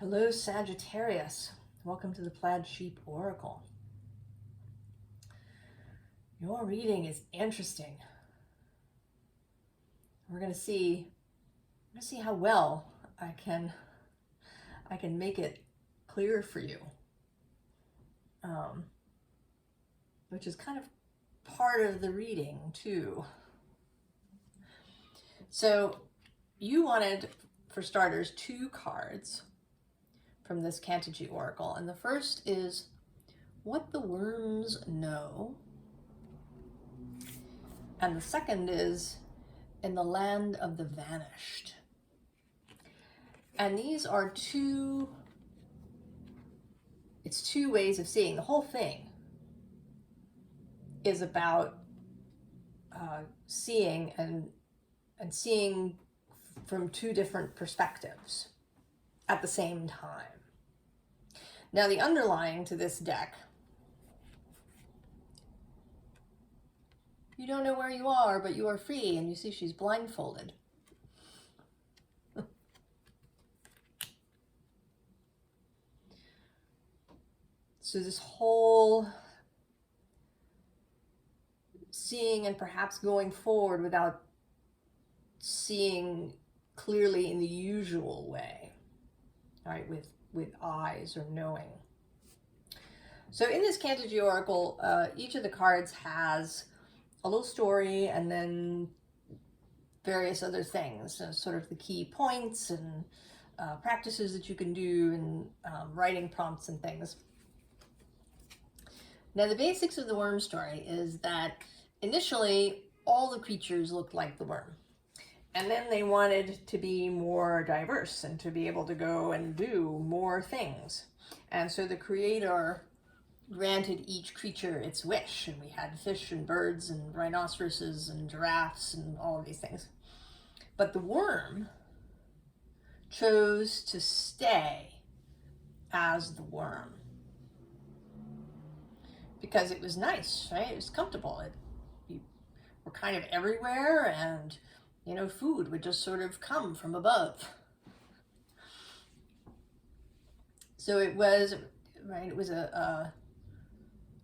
Hello, Sagittarius. Welcome to the Plaid Oracle. Your reading is interesting. We're going to see how well I can make it clear for you, which is kind of part of the reading too. So you wanted, for starters, 2 cards from this Cantigee Oracle, and the first is What the Worms Know, and the second is In the Land of the Vanished. And these are two ways of seeing. The whole thing is about seeing and seeing from 2 different perspectives at the same time. Now, the underlying to this deck, you don't know where you are, but you are free, and you see she's blindfolded. So this whole seeing and perhaps going forward without seeing clearly in the usual way, right, with eyes or knowing. So in this Cantigee Oracle, each of the cards has a little story and then various other things, sort of the key points and practices that you can do, and writing prompts and things. Now, the basics of the worm story is that initially all the creatures looked like the worm. And then they wanted to be more diverse and to be able to go and do more things. And so the creator granted each creature its wish. And we had fish and birds and rhinoceroses and giraffes and all of these things. But the worm chose to stay as the worm because it was nice, right? It was comfortable. You were kind of everywhere, and food would just sort of come from above. So it was, right, it was a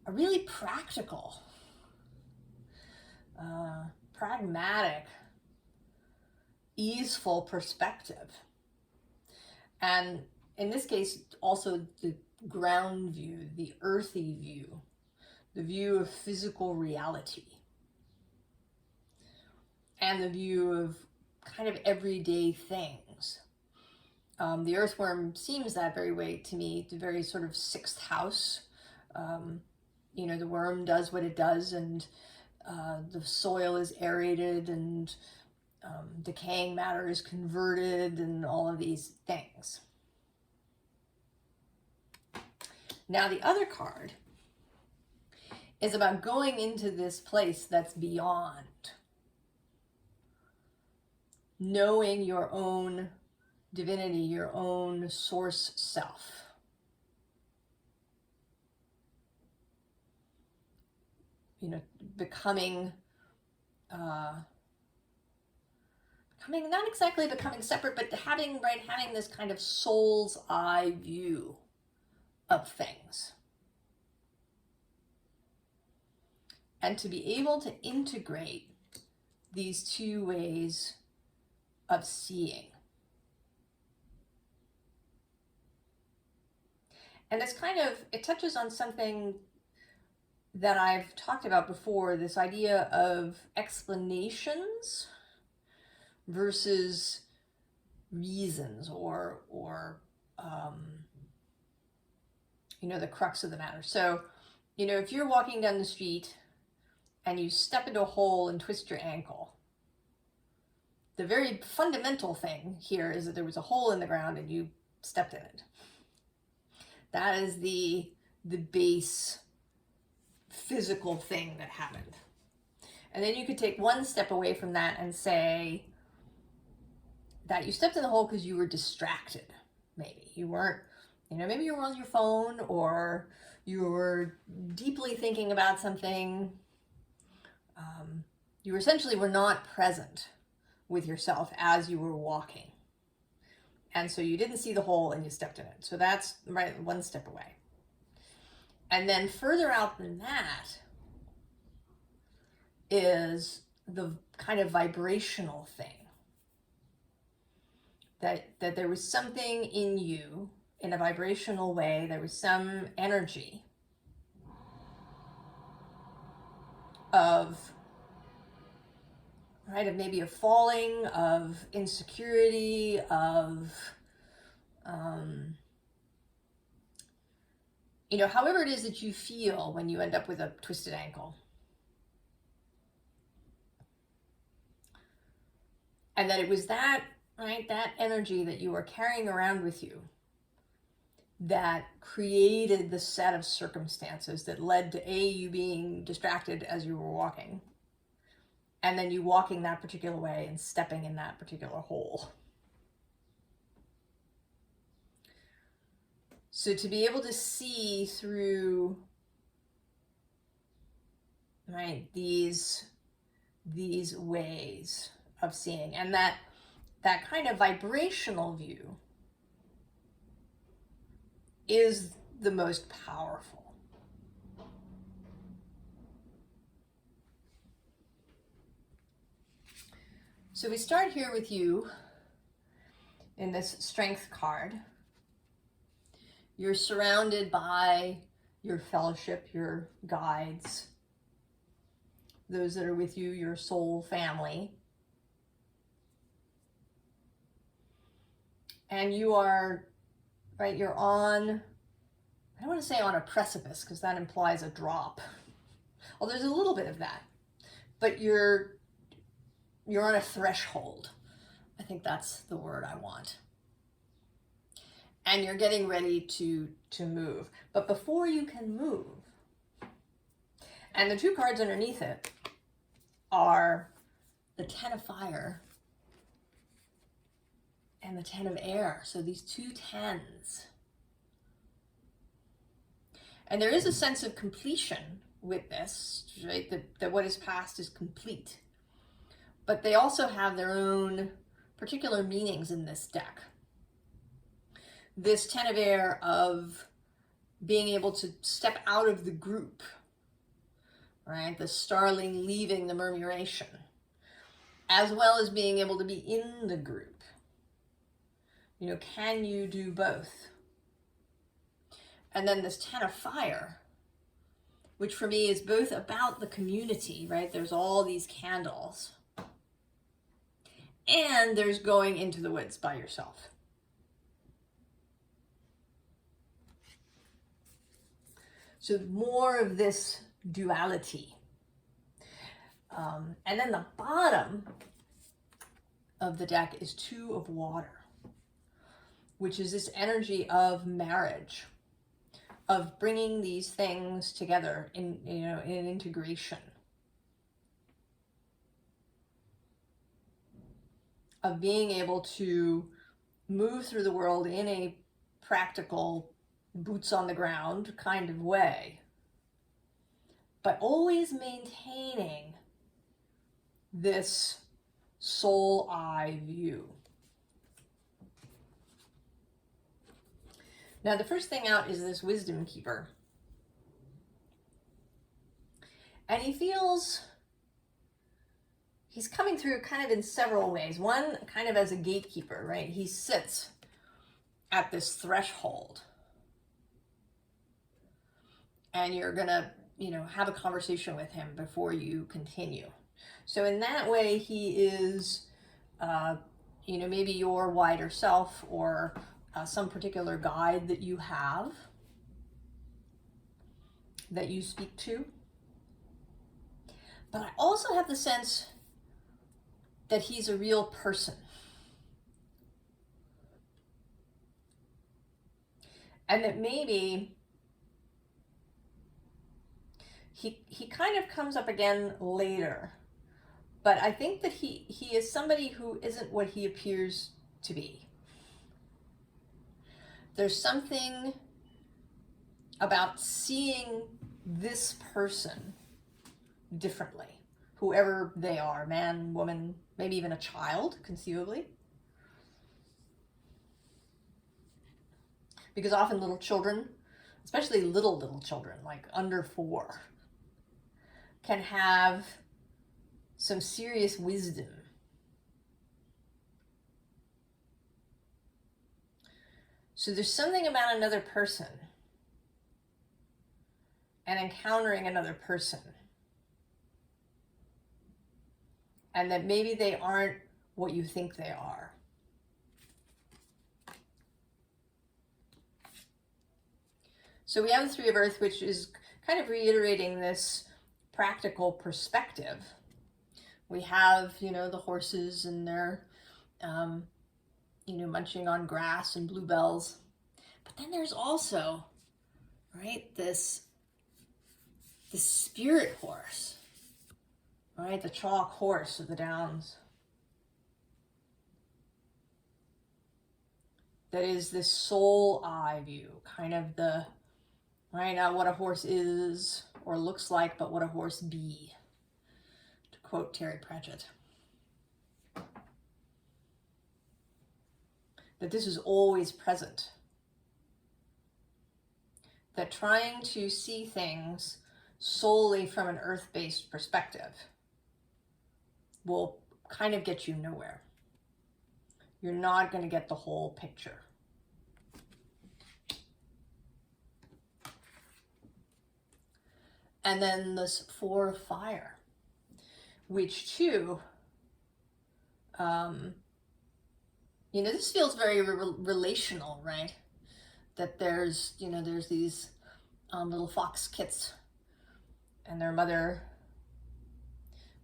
really practical, pragmatic, easeful perspective. And in this case, also the ground view, the earthy view, the view of physical reality, and the view of kind of everyday things. The earthworm seems that very way to me, the very sort of 6th house. The worm does what it does, and the soil is aerated, and decaying matter is converted, and all of these things. Now, the other card is about going into this place that's beyond, knowing your own divinity, your own source self. Becoming not exactly becoming separate, but having this kind of soul's eye view of things. And to be able to integrate these 2 ways of seeing. And it touches on something that I've talked about before, this idea of explanations versus reasons, or the crux of the matter. So, if you're walking down the street and you step into a hole and twist your ankle, the very fundamental thing here is that there was a hole in the ground and you stepped in it. That is the base physical thing that happened. And then you could take one step away from that and say that you stepped in the hole because you were distracted. Maybe you weren't, maybe you were on your phone, or you were deeply thinking about something. You essentially were not present with yourself as you were walking. And so you didn't see the hole and you stepped in it. So that's right, one step away. And then further out than that is the kind of vibrational thing. That there was something in you in a vibrational way, there was some energy of, right, of maybe a falling, of insecurity, of, you know, however it is that you feel when you end up with a twisted ankle. And that it was that, right, that energy that you were carrying around with you that created the set of circumstances that led to you being distracted as you were walking, and then you walking that particular way and stepping in that particular hole. So to be able to see through, right, these ways of seeing, and that kind of vibrational view is the most powerful. So we start here with you in this strength card. You're surrounded by your fellowship, your guides, those that are with you, your soul family. And you are, right, you're on, I don't want to say on a precipice because that implies a drop. Well, there's a little bit of that, but you're on a threshold. I think that's the word I want. And you're getting ready to move. But before you can move, and the two cards underneath it are the Ten of Fire and the Ten of Air. So these two tens. And there is a sense of completion with this, right? That what is past is complete. But they also have their own particular meanings in this deck. This Ten of Air of being able to step out of the group, right? The starling leaving the murmuration, as well as being able to be in the group. You know, can you do both? And then this Ten of Fire, which for me is both about the community, right? There's all these candles. And there's going into the woods by yourself. So more of this duality. And then the bottom of the deck is Two of Water, which is this energy of marriage, of bringing these things together in, you know, in integration, of being able to move through the world in a practical, boots on the ground kind of way, but always maintaining this soul eye view. Now, the first thing out is this Wisdom Keeper. And he feels he's coming through kind of in several ways. One, kind of as a gatekeeper, right? He sits at this threshold. And you're going to, you know, have a conversation with him before you continue. So in that way, he is, you know, maybe your wider self or some particular guide that you have, that you speak to. But I also have the sense that he's a real person. And that maybe he kind of comes up again later. But I think that he is somebody who isn't what he appears to be. There's something about seeing this person differently, whoever they are, man, woman, maybe even a child, conceivably. because often little children, especially little children, like under 4, can have some serious wisdom. So there's something about another person and encountering another person, and that maybe they aren't what you think they are. So we have the 3 of Earth, which is kind of reiterating this practical perspective. We have, you know, the horses and their, you know, munching on grass and bluebells. But then there's also, right, this spirit horse, right, the chalk horse of the downs. That is this soul eye view, kind of the, right, not what a horse is or looks like, but what a horse be, to quote Terry Pratchett. That this is always present. That trying to see things solely from an earth-based perspective will kind of get you nowhere. You're not going to get the whole picture. And then this 4 of Fire, which too, you know, this feels very relational, right? That there's, you know, there's these little fox kits and their mother,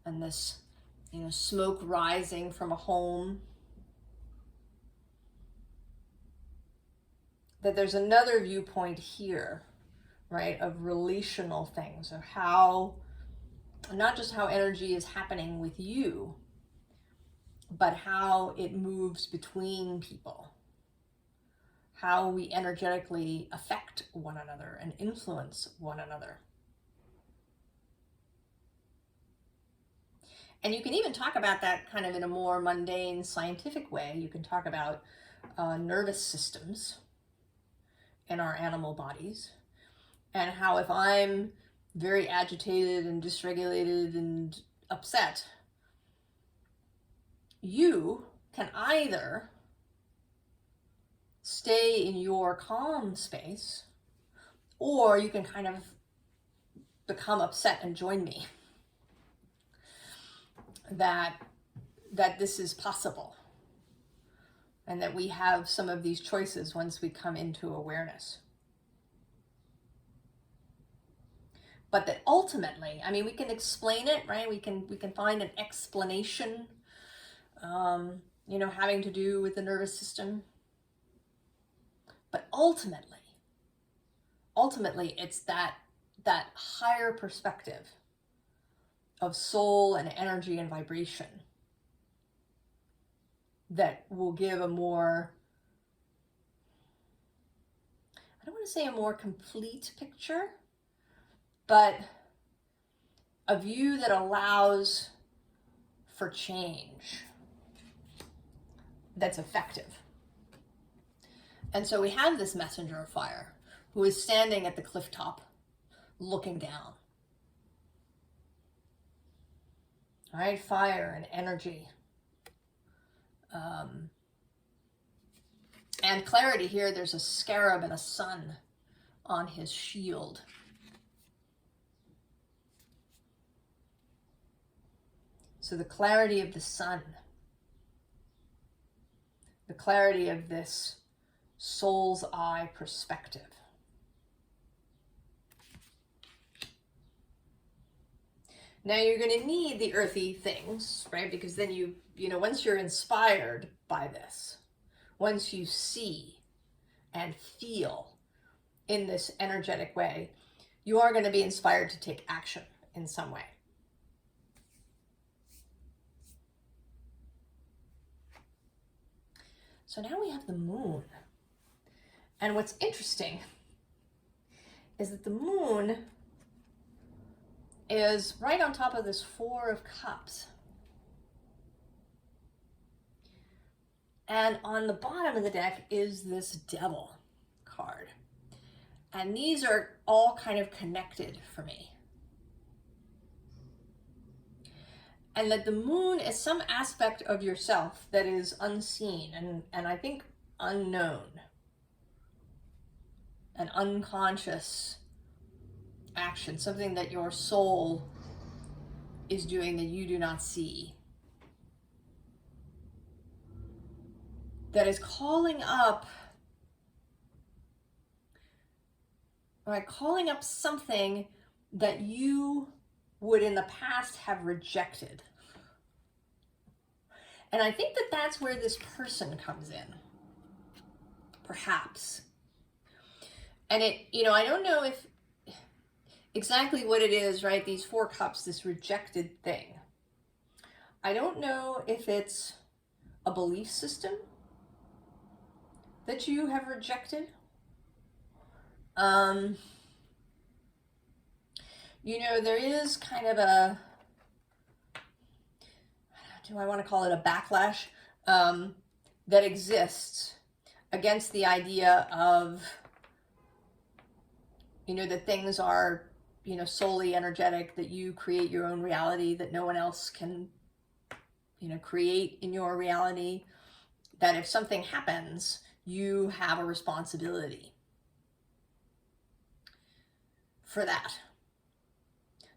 and this, you know, smoke rising from a home. That there's another viewpoint here, right, of relational things, of how, not just how energy is happening with you, but how it moves between people, how we energetically affect one another and influence one another. And you can even talk about that kind of in a more mundane, scientific way. You can talk about nervous systems in our animal bodies, and how if I'm very agitated and dysregulated and upset, you can either stay in your calm space, or you can kind of become upset and join me. That this is possible, and that we have some of these choices once we come into awareness. But that ultimately, I mean, we can explain it, right? We can find an explanation, you know, having to do with the nervous system. But ultimately, it's that higher perspective of soul and energy and vibration that will give a more, I don't want to say a more complete picture, but a view that allows for change that's effective. And so we have this messenger of fire who is standing at the cliff top looking down. All right, fire and energy. And clarity here, there's a scarab and a sun on his shield. So the clarity of the sun, the clarity of this soul's eye perspective. Now you're going to need the earthy things, right? Because then you know, once you're inspired by this, once you see and feel in this energetic way, you are going to be inspired to take action in some way. So now we have the moon. And what's interesting is that the moon is right on top of this 4 of Cups. And on the bottom of the deck is this devil card. And these are all kind of connected for me. And that the moon is some aspect of yourself that is unseen and I think unknown. An unconscious action, something that your soul is doing that you do not see. That is calling up, right, calling up something that you would in the past have rejected. And I think that that's where this person comes in, perhaps. And it, I don't know if exactly what it is, right? These 4 cups, this rejected thing. I don't know if it's a belief system that you have rejected. There is kind of a, do I want to call it a backlash that exists against the idea of, that things are, solely energetic, that you create your own reality, that no one else can, create in your reality, that if something happens, you have a responsibility for that.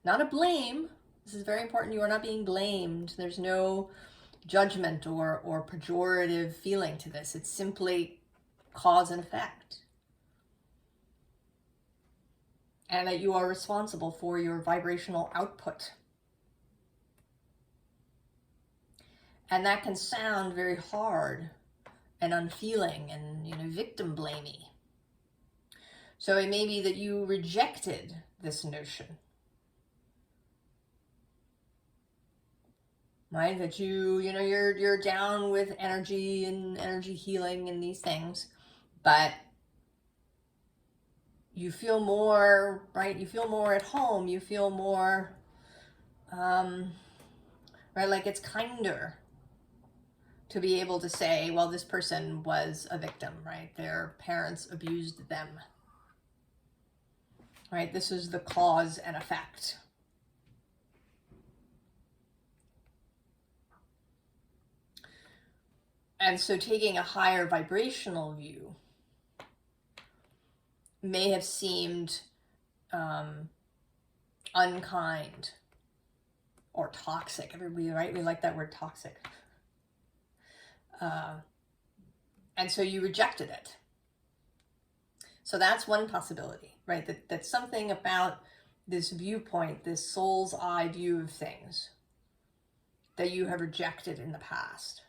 Not a blame. This is very important. You are not being blamed. There's no judgment or pejorative feeling to this. It's simply cause and effect. And that you are responsible for your vibrational output. And that can sound very hard and unfeeling and, victim blamey. So it may be that you rejected this notion. Right? That you're down with energy and energy healing and these things, but you feel more, right? You feel more at home. You feel more, right? Like it's kinder to be able to say, well, this person was a victim, right? Their parents abused them, right? This is the cause and effect. And so taking a higher vibrational view may have seemed unkind or toxic. Everybody, right? We like that word toxic. And so you rejected it. So that's one possibility, right? That something about this viewpoint, this soul's eye view of things that you have rejected in the past.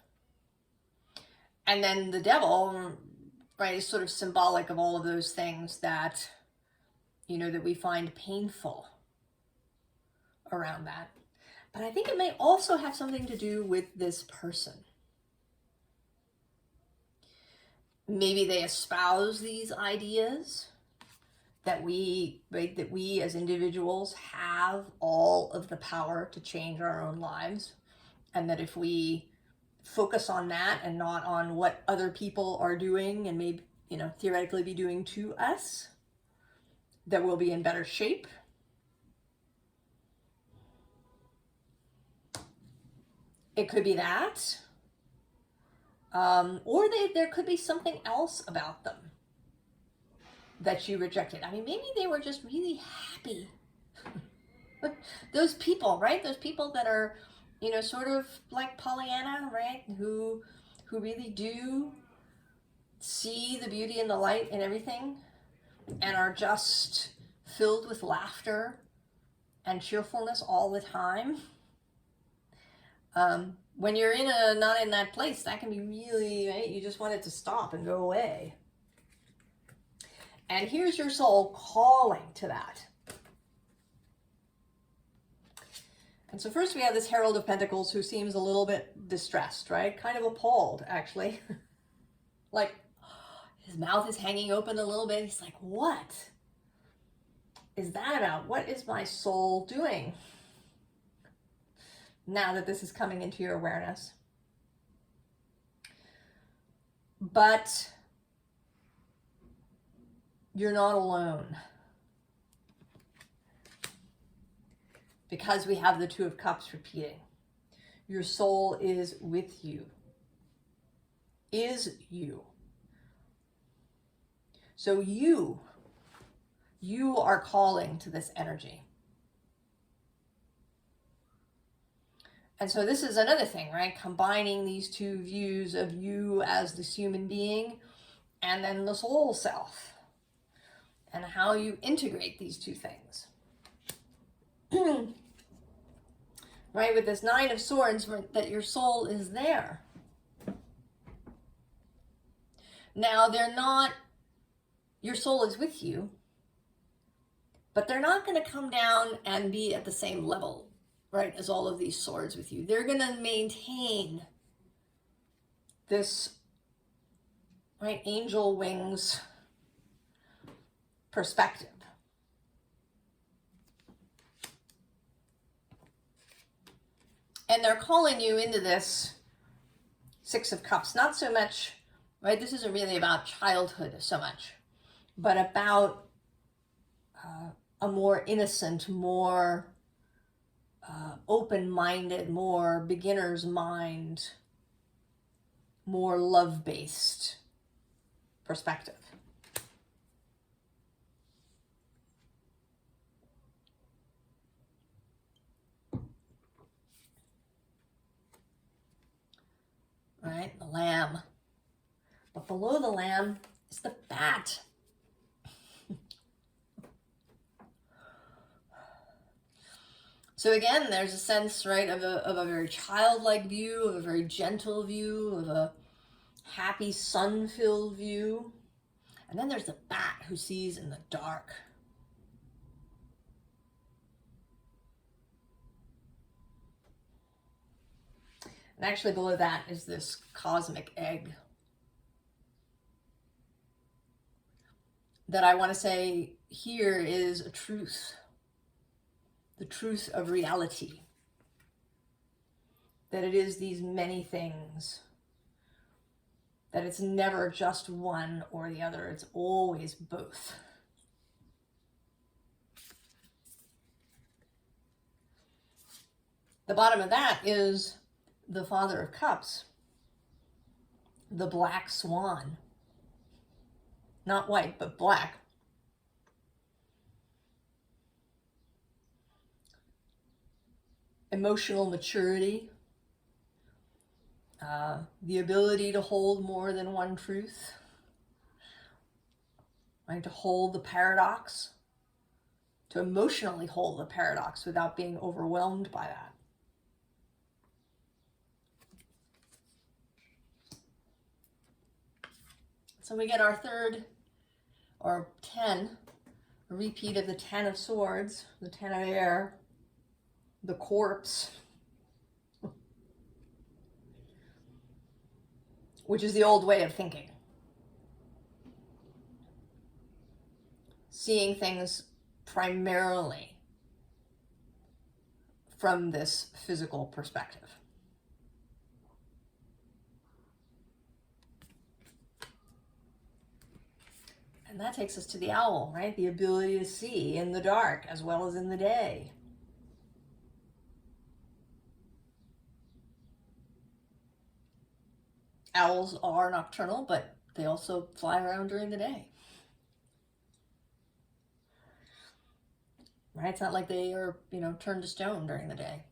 And then the devil, right, is sort of symbolic of all of those things that, that we find painful around that. But I think it may also have something to do with this person. Maybe they espouse these ideas that we as individuals have all of the power to change our own lives. And that if we focus on that and not on what other people are doing and maybe, theoretically be doing to us, that we'll be in better shape. It could be that. Or there could be something else about them that you rejected. I mean, maybe they were just really happy. Those people, right? Those people that are, sort of like Pollyanna, right? Who really do see the beauty and the light in everything and are just filled with laughter and cheerfulness all the time. When you're not in that place, that can be really, right? You just want it to stop and go away. And here's your soul calling to that. And so first we have this Herald of Pentacles who seems a little bit distressed, right? Kind of appalled, actually. Like, his mouth is hanging open a little bit. He's like, what is that about? What is my soul doing now that this is coming into your awareness? But you're not alone. Because we have the Two of Cups repeating. Your soul is with you. Is you. So you are calling to this energy. And so this is another thing, right? Combining these two views of you as this human being and then the soul self and how you integrate these two things. Right? With this Nine of Swords, that your soul is there. Now, your soul is with you, but they're not going to come down and be at the same level, right, as all of these swords with you. They're going to maintain this, right, angel wings perspective. And they're calling you into this Six of Cups, not so much, right, this isn't really about childhood so much, but about a more innocent, more open-minded, more beginner's mind, more love-based perspective. Right, the lamb. But below the lamb is the bat. So again, there's a sense, right, of a very childlike view, of a very gentle view, of a happy, sun-filled view. And then there's the bat who sees in the dark. And actually below that is this cosmic egg that I want to say here is a truth. The truth of reality. That it is these many things. That it's never just one or the other. It's always both. The bottom of that is the Father of Cups. The black swan. Not white, but black. Emotional maturity, the ability to hold more than one truth, right? To hold the paradox, to emotionally hold the paradox without being overwhelmed by that. So we get our third, or 10, a repeat of the 10 of Swords, the 10 of Air, the corpse, which is the old way of thinking. Seeing things primarily from this physical perspective. And that takes us to the owl, right? The ability to see in the dark as well as in the day. Owls are nocturnal, but they also fly around during the day. Right? It's not like they are, turned to stone during the day.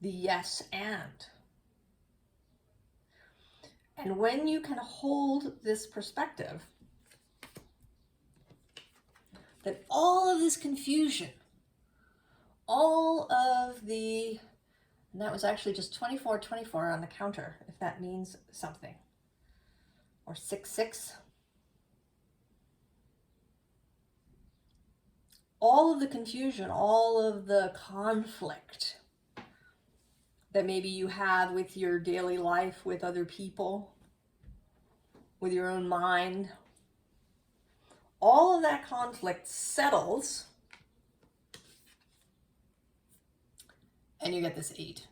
The yes and. And when you can hold this perspective, that all of this confusion, all of the, and that was actually just 2424 on the counter, if that means something, or 66. All of the confusion, all of the conflict that maybe you have with your daily life, with other people, with your own mind, all of that conflict settles, and you get this 8.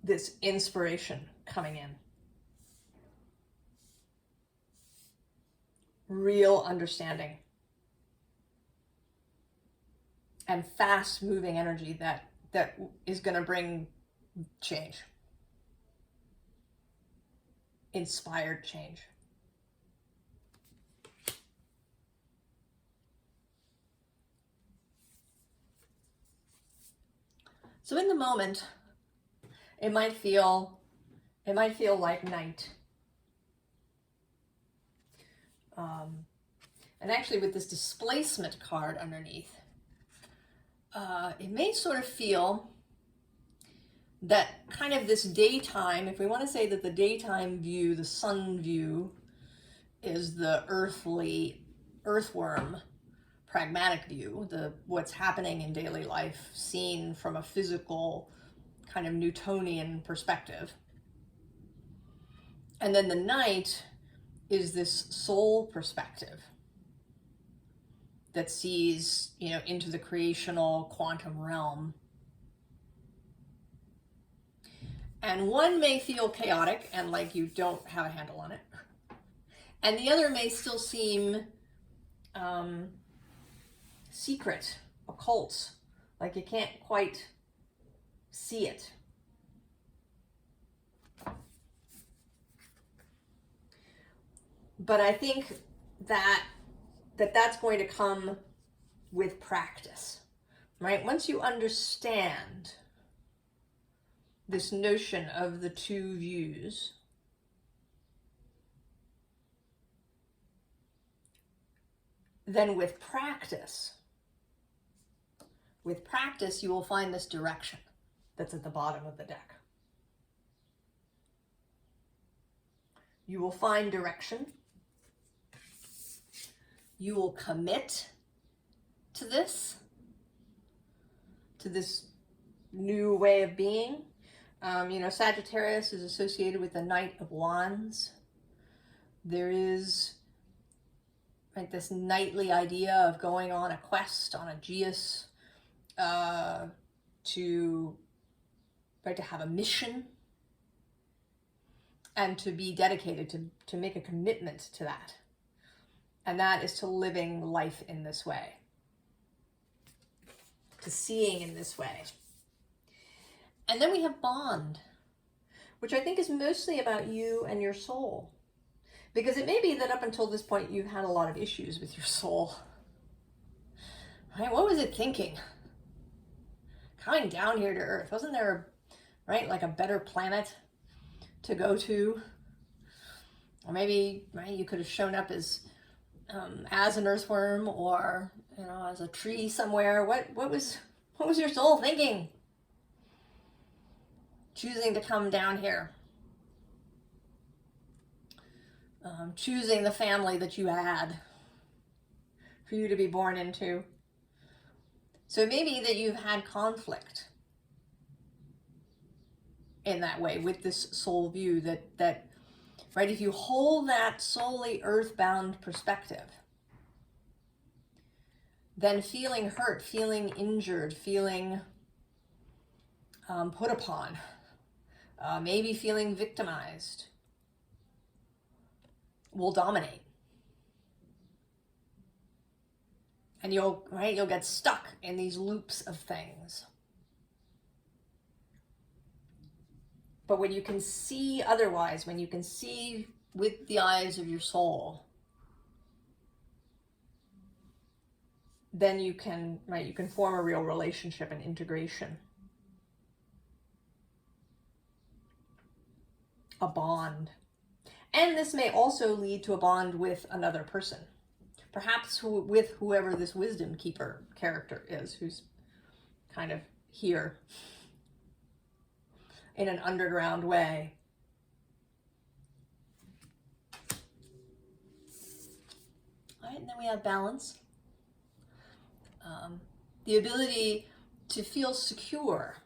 This inspiration coming in. real understanding and fast moving energy that is going to bring change, inspired change. So in the moment, it might feel like night. And actually with this displacement card underneath, it may sort of feel that kind of this daytime, if we want to say that the daytime view, the sun view, is the earthly, earthworm, pragmatic view, what's happening in daily life seen from a physical kind of Newtonian perspective. And then the night is this soul perspective that sees, into the creational quantum realm. And one may feel chaotic and like you don't have a handle on it. And the other may still seem secret, occult, like you can't quite see it. But I think that's going to come with practice, right? Once you understand this notion of the two views, then with practice, you will find this direction that's at the bottom of the deck. You will find direction. You will commit to this new way of being. Sagittarius is associated with the Knight of Wands. There is this knightly idea of going on a quest, on a geas, to have a mission and to be dedicated, to make a commitment to that. And that is to living life in this way, to seeing in this way. And then we have bond, which I think is mostly about you and your soul. Because it may be that up until this point, you've had a lot of issues with your soul. Right? What was it thinking? Coming down here to Earth, wasn't there, like a better planet to go to? Or maybe, you could have shown up as an earthworm, or as a tree somewhere. What was your soul thinking, choosing to come down here, choosing the family that you had for you to be born into? So maybe that you've had conflict in that way with this soul view, that right, if you hold that solely earthbound perspective, then feeling hurt, feeling injured, feeling put upon, maybe feeling victimized, will dominate. And you'll get stuck in these loops of things. But when you can see otherwise, when you can see with the eyes of your soul, then you can form a real relationship and integration, a bond. And this may also lead to a bond with another person, perhaps with whoever this wisdom keeper character is, who's kind of here in an underground way. All right, and then we have balance. The ability to feel secure,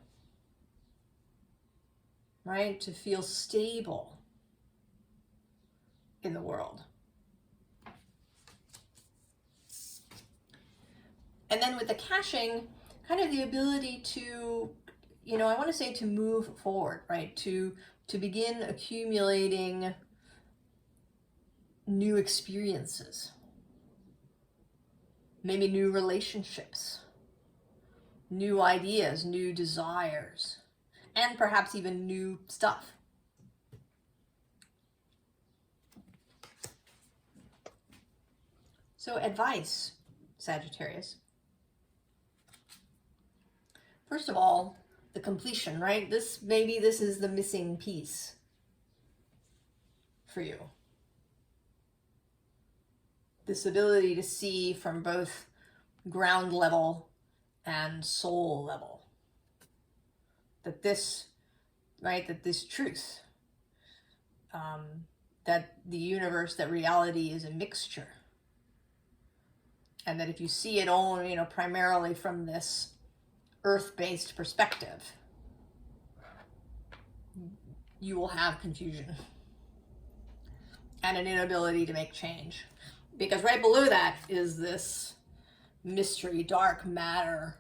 right? To feel stable in the world. And then with the caching, kind of the ability to, I want to say to move forward, right? To begin accumulating new experiences, maybe new relationships, new ideas, new desires, and perhaps even new stuff. So advice, Sagittarius. First of all, the completion, right? Maybe this is the missing piece for you. This ability to see from both ground level and soul level. That this, right, that this truth, that the universe, that reality is a mixture. And that if you see it all, you know, primarily from this earth-based perspective, you will have confusion and an inability to make change. Because right below that is this mystery, dark matter,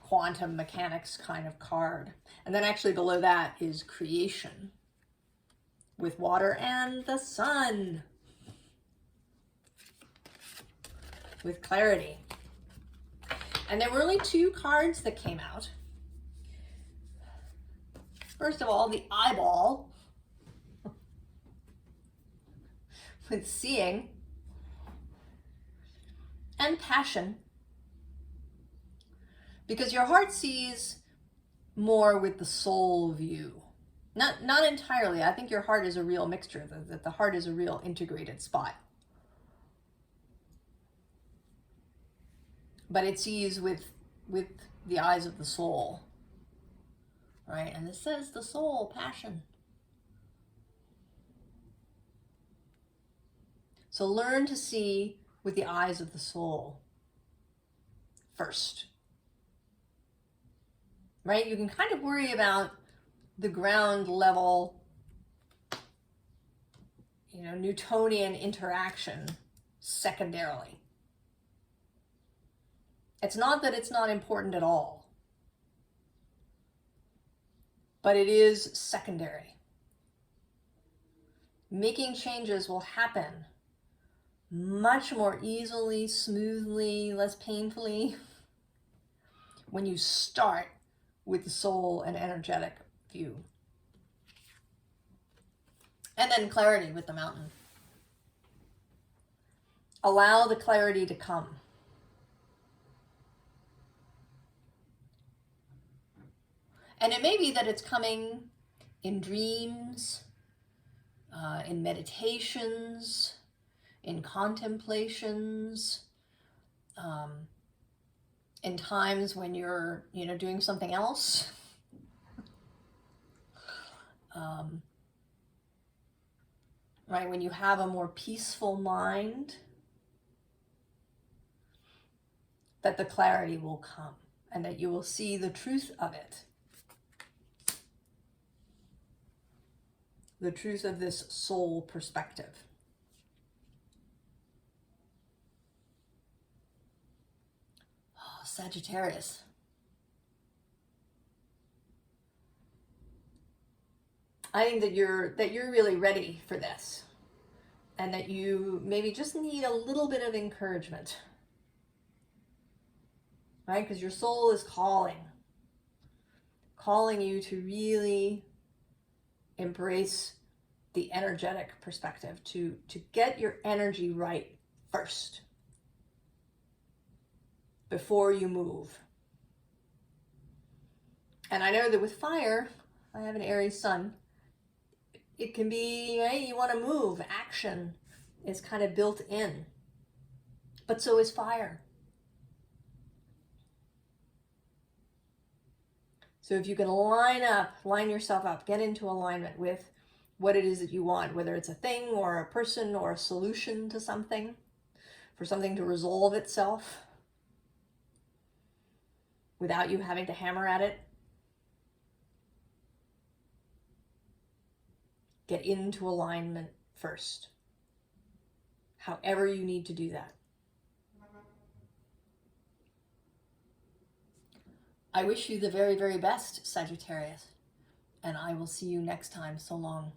quantum mechanics kind of card. And then actually below that is creation with water and the sun with clarity. And there were only two cards that came out. First of all, the eyeball with seeing and passion. Because your heart sees more with the soul view. Not entirely. I think your heart is a real mixture, that the heart is a real integrated spot. But it sees with the eyes of the soul. Right? And it says the soul, passion. So learn to see with the eyes of the soul first. Right? You can kind of worry about the ground level, you know, Newtonian interaction secondarily. It's not that it's not important at all, but it is secondary. Making changes will happen much more easily, smoothly, less painfully when you start with the soul and energetic view. And then clarity with the mountain. Allow the clarity to come. And it may be that it's coming in dreams, in meditations, in contemplations, in times when you're, you know, doing something else. Right, when you have a more peaceful mind, that the clarity will come and that you will see the truth of it. The truth of this soul perspective. Oh, Sagittarius. I think that you're really ready for this, and that you maybe just need a little bit of encouragement, right? Because your soul is calling you to really embrace the energetic perspective, to get your energy right first before you move. And I know that with fire, I have an Aries sun. It can be, right, you want to move. Action is kind of built in. But so is fire. So if you can line yourself up, get into alignment with what it is that you want, whether it's a thing or a person or a solution to something, for something to resolve itself without you having to hammer at it. Get into alignment first, however you need to do that. I wish you the very, very best, Sagittarius, and I will see you next time. So long.